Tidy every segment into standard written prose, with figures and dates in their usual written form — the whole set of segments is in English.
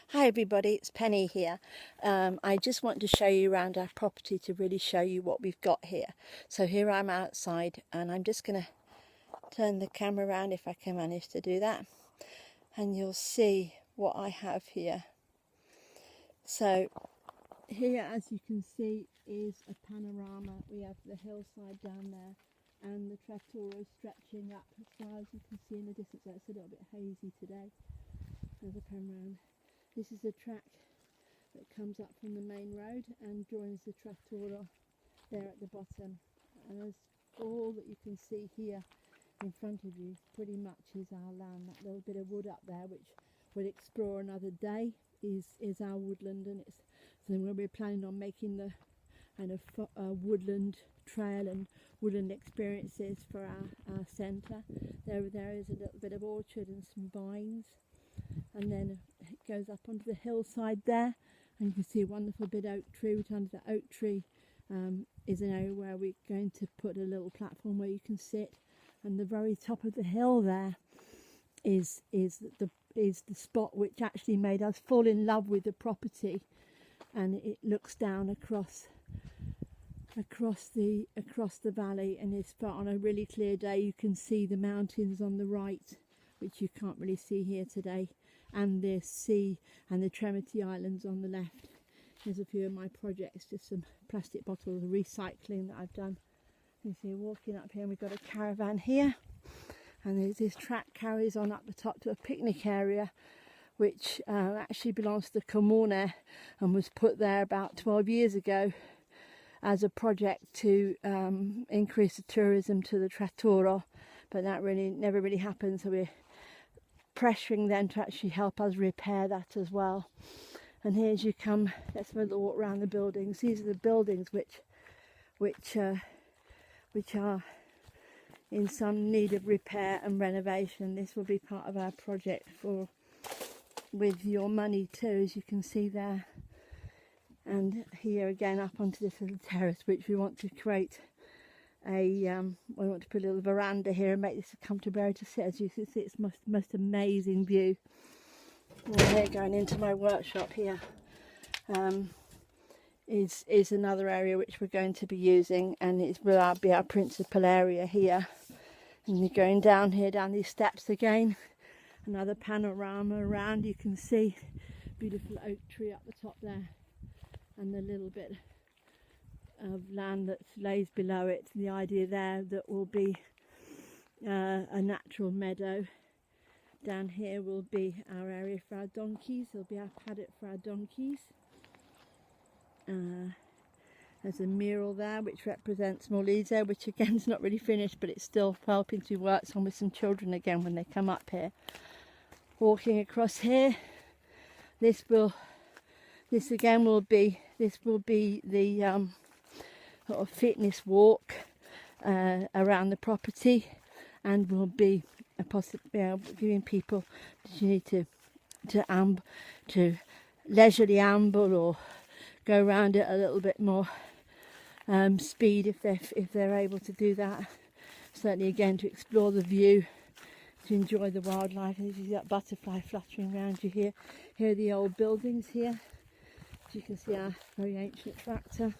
Hi everybody, it's Penny here. I just want to show you around our property to really show you what we've got here. So here I'm outside and I'm just going to turn the camera around if I can manage to do that. And you'll see what I have here. So here, as you can see, is a panorama. We have the hillside down there and the trattoria stretching up as far as you can see in the distance. It's a little bit hazy today. There's a panorama. This is a track that comes up from the main road and joins the trattoria there at the bottom. And there's all that you can see here in front of you pretty much is our land. That little bit of wood up there, which we'll explore another day, is our woodland, and it's so we're planning on making the kind of woodland trail and woodland experiences for our centre. There is a little bit of orchard and some vines. And then it goes up onto the hillside there, and you can see a wonderful big oak tree, which under the oak tree is an area where we're going to put a little platform where you can sit. And the very top of the hill there is the spot which actually made us fall in love with the property, and it looks down across the valley, and it's on a really clear day you can see the mountains on the right, which you can't really see here today, and the sea and the Tremiti Islands on the left. There's a few of my projects, just some plastic bottles, recycling that I've done. You see, walking up here, and we've got a caravan here, and this track carries on up the top to a picnic area, which actually belongs to the Comune and was put there about 12 years ago as a project to increase the tourism to the trattoria, but that never really happened, so we're pressuring them to actually help us repair that as well. And here as you come, let's have a little walk around the buildings. These are the buildings which are in some need of repair and renovation. This will be part of our project with your money too, as you can see there. And here again up onto this little terrace, which we want to create we want to put a little veranda here and make this a comfortable area to sit. As you can see, it's most amazing view. And here, going into my workshop here, is another area which we're going to be using, and it will be our principal area here. And you're going down here, down these steps again, another panorama around. You can see beautiful oak tree up the top there, and the little bit of land that lays below it. The idea there that will be a natural meadow. Down here will be our area for our donkeys. There'll be our paddock for our donkeys. There's a mural there which represents Molise, which again is not really finished, but it's still helping to work on with some children again when they come up here. Walking across here, this will be the sort of fitness walk around the property, and will be giving people the opportunity to leisurely amble or go around it a little bit more speed if they're able to do that. Certainly again to explore the view, to enjoy the wildlife. And you see that butterfly fluttering around you here. Here are the old buildings here. As you can see, our very ancient tractor.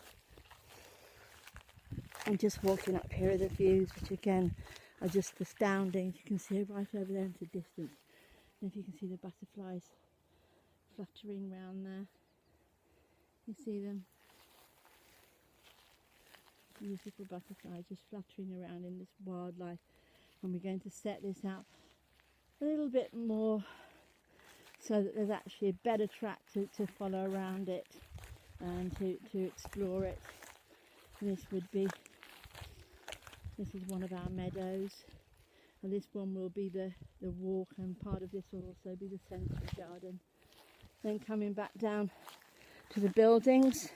And just walking up here are the views, which again are just astounding. You can see right over there into the distance. And if you can see the butterflies fluttering around there, you see them. Beautiful butterflies just fluttering around in this wildlife. And we're going to set this out a little bit more so that there's actually a better track to follow around it and to explore it. And this is one of our meadows, and this one will be the walk, and part of this will also be the centre garden. Then coming back down to the buildings,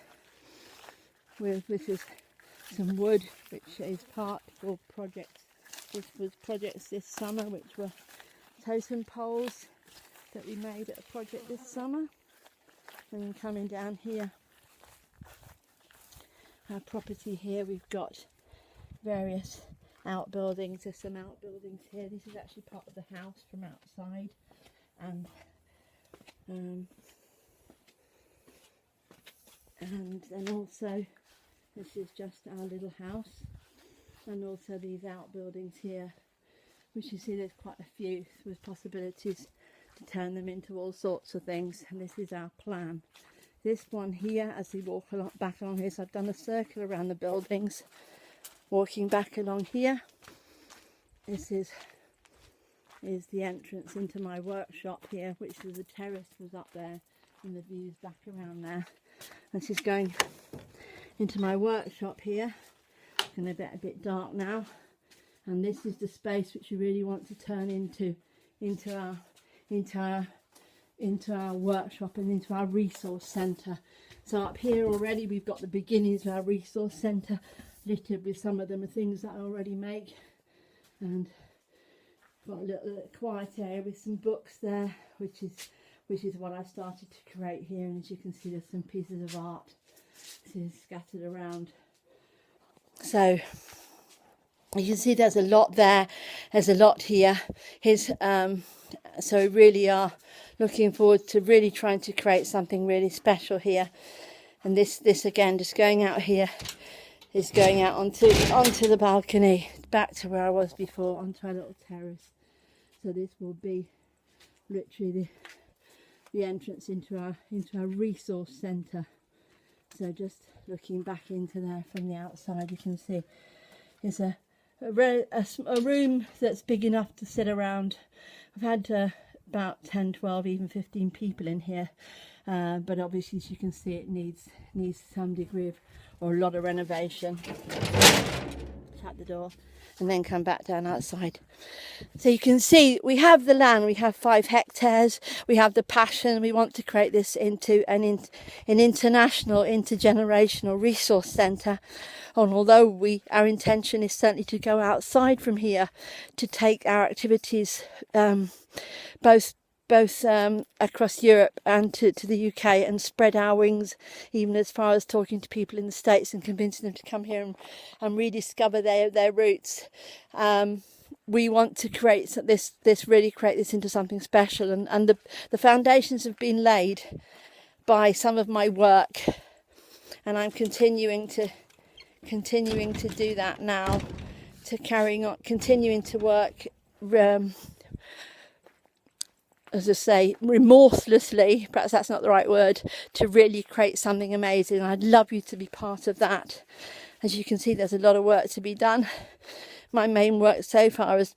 this is some wood which is part of projects. This was projects this summer, which were totem poles that we made at a project this summer. And then coming down here, our property here, we've got various outbuildings. There's some outbuildings here. This is actually part of the house from outside, and And then also this is just our little house, and also these outbuildings here, which you see there's quite a few with possibilities to turn them into all sorts of things. And this is our plan. This one here, as we walk along, back along here, so I've done a circle around the buildings, walking back along here. This is the entrance into my workshop here, which is the terrace was up there, and the views back around there. This is going into my workshop here. It's going to get a bit dark now, and this is the space which we really want to turn into our workshop and into our resource centre. So up here already we've got the beginnings of our resource centre, littered with some of them are things that I already make, and got a little quiet area with some books there, which is what I started to create here. And as you can see, there's some pieces of art scattered around. So you can see there's a lot there, there's a lot here. So we really are looking forward to really trying to create something really special here. And this again, just going out here, is going out onto the balcony, back to where I was before, onto our little terrace. So this will be literally the entrance into our resource centre. So just looking back into there from the outside, you can see there's a room that's big enough to sit around. I've had about 10, 12, even 15 people in here, but obviously, as you can see, it needs some degree of, or a lot of renovation. Shut the door and then come back down outside. So you can see we have the land, we have 5 hectares, we have the passion. We want to create this into an international, intergenerational resource centre. And although our intention is certainly to go outside from here, to take our activities both across Europe and to the UK, and spread our wings even as far as talking to people in the States and convincing them to come here and rediscover their roots. We want to create really create this into something special, and the foundations have been laid by some of my work, and I'm continuing to do that now, continuing to work as I say, remorselessly, perhaps that's not the right word, to really create something amazing. I'd love you to be part of that. As you can see, there's a lot of work to be done. My main work so far has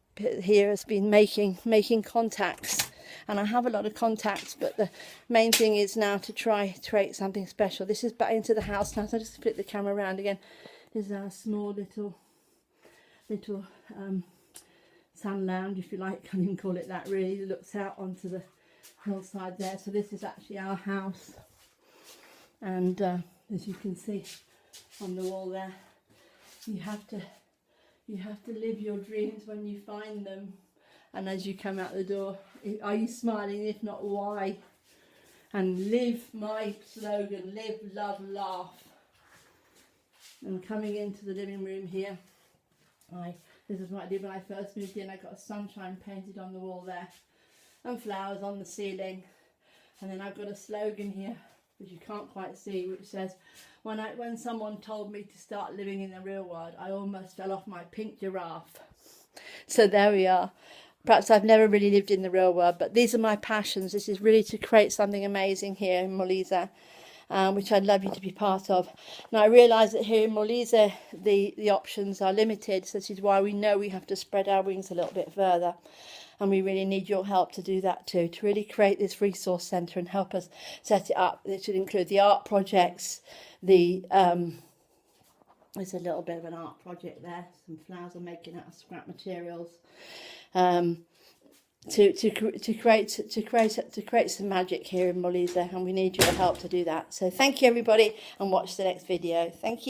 been making contacts, and I have a lot of contacts, but the main thing is now to try to create something special. This is back into the house now, so I'll just flip the camera around again. This is our small little sun lounge, if you like. Can't even call it that really. It looks out onto the hillside there. So this is actually our house, and as you can see on the wall there, you have to live your dreams when you find them. And as you come out the door, are you smiling? If not, why? And live my slogan: live, love, laugh. And coming into the living room here, this is what I did when I first moved in. I got a sunshine painted on the wall there, and flowers on the ceiling. And then I've got a slogan here, which you can't quite see, which says, when someone told me to start living in the real world, I almost fell off my pink giraffe. So there we are. Perhaps I've never really lived in the real world, but these are my passions. This is really to create something amazing here in Molise, which I'd love you to be part of. Now I realise that here in Molise the options are limited, so this is why we know we have to spread our wings a little bit further, and we really need your help to do that too, to really create this resource centre and help us set it up. It should include the art projects, there's a little bit of an art project there, some flowers I'm making out of scrap materials, to create some magic here in Molise, and we need your help to do that. So thank you everybody, and watch the next video. Thank you.